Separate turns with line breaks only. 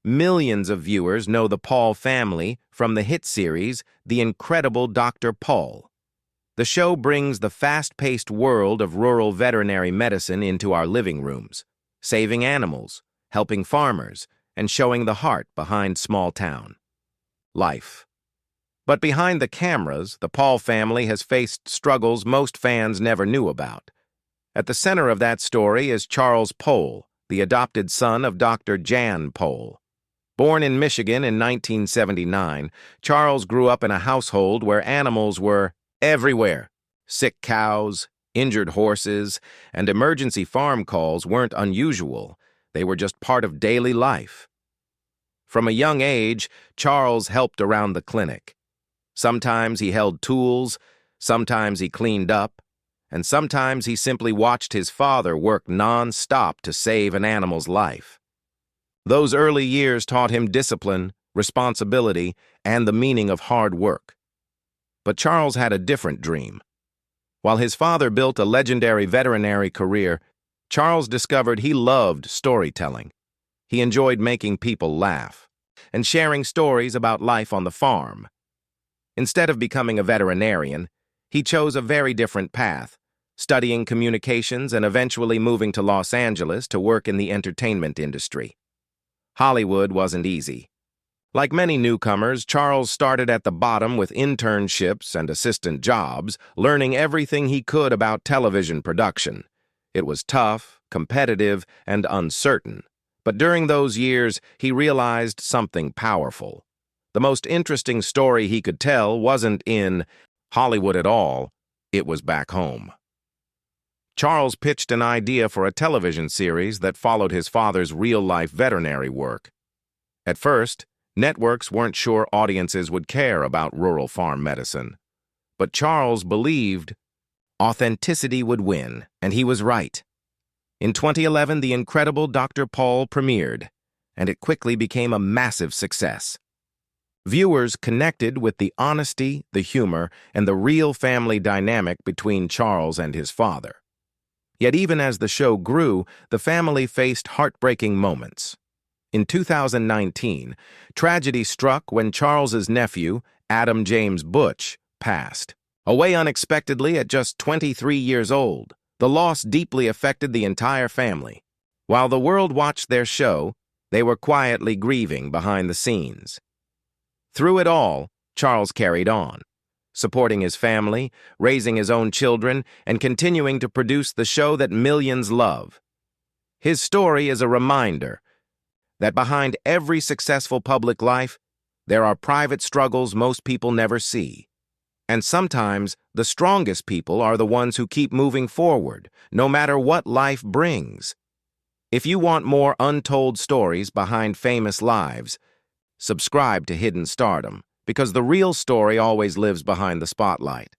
Millions of viewers know the Pol family from the hit series The Incredible Dr. Pol. The show brings the fast-paced world of rural veterinary medicine into our living rooms, saving animals, helping farmers, and showing the heart behind small-town life. But behind the cameras, the Pol family has faced struggles most fans never knew about. At the center of that story is Charles Pol, the adopted son of Dr. Jan Pol. Born in Michigan in 1979, Charles grew up in a household where animals were everywhere. Sick cows, injured horses, and emergency farm calls weren't unusual. They were just part of daily life. From a young age, Charles helped around the clinic. Sometimes he held tools, sometimes he cleaned up, and sometimes he simply watched his father work non-stop to save an animal's life. Those early years taught him discipline, responsibility, and the meaning of hard work. But Charles had a different dream. While his father built a legendary veterinary career, Charles discovered he loved storytelling. He enjoyed making people laugh and sharing stories about life on the farm. Instead of becoming a veterinarian, he chose a very different path, studying communications and eventually moving to Los Angeles to work in the entertainment industry. Hollywood wasn't easy. Like many newcomers, Charles started at the bottom with internships and assistant jobs, learning everything he could about television production. It was tough, competitive, and uncertain. But during those years, he realized something powerful. The most interesting story he could tell wasn't in Hollywood at all, it was back home. Charles pitched an idea for a television series that followed his father's real-life veterinary work. At first, networks weren't sure audiences would care about rural farm medicine. But Charles believed authenticity would win, and he was right. In 2011, The Incredible Dr. Pol premiered, and it quickly became a massive success. Viewers connected with the honesty, the humor, and the real family dynamic between Charles and his father. Yet even as the show grew, the family faced heartbreaking moments. In 2019, tragedy struck when Charles's nephew, Adam James Butch, passed. Away unexpectedly at just 23 years old, the loss deeply affected the entire family. While the world watched their show, they were quietly grieving behind the scenes. Through it all, Charles carried on, supporting his family, raising his own children, and continuing to produce the show that millions love. His story is a reminder that behind every successful public life, there are private struggles most people never see. And sometimes, the strongest people are the ones who keep moving forward, no matter what life brings. If you want more untold stories behind famous lives, subscribe to Hidden Stardom, because the real story always lives behind the spotlight.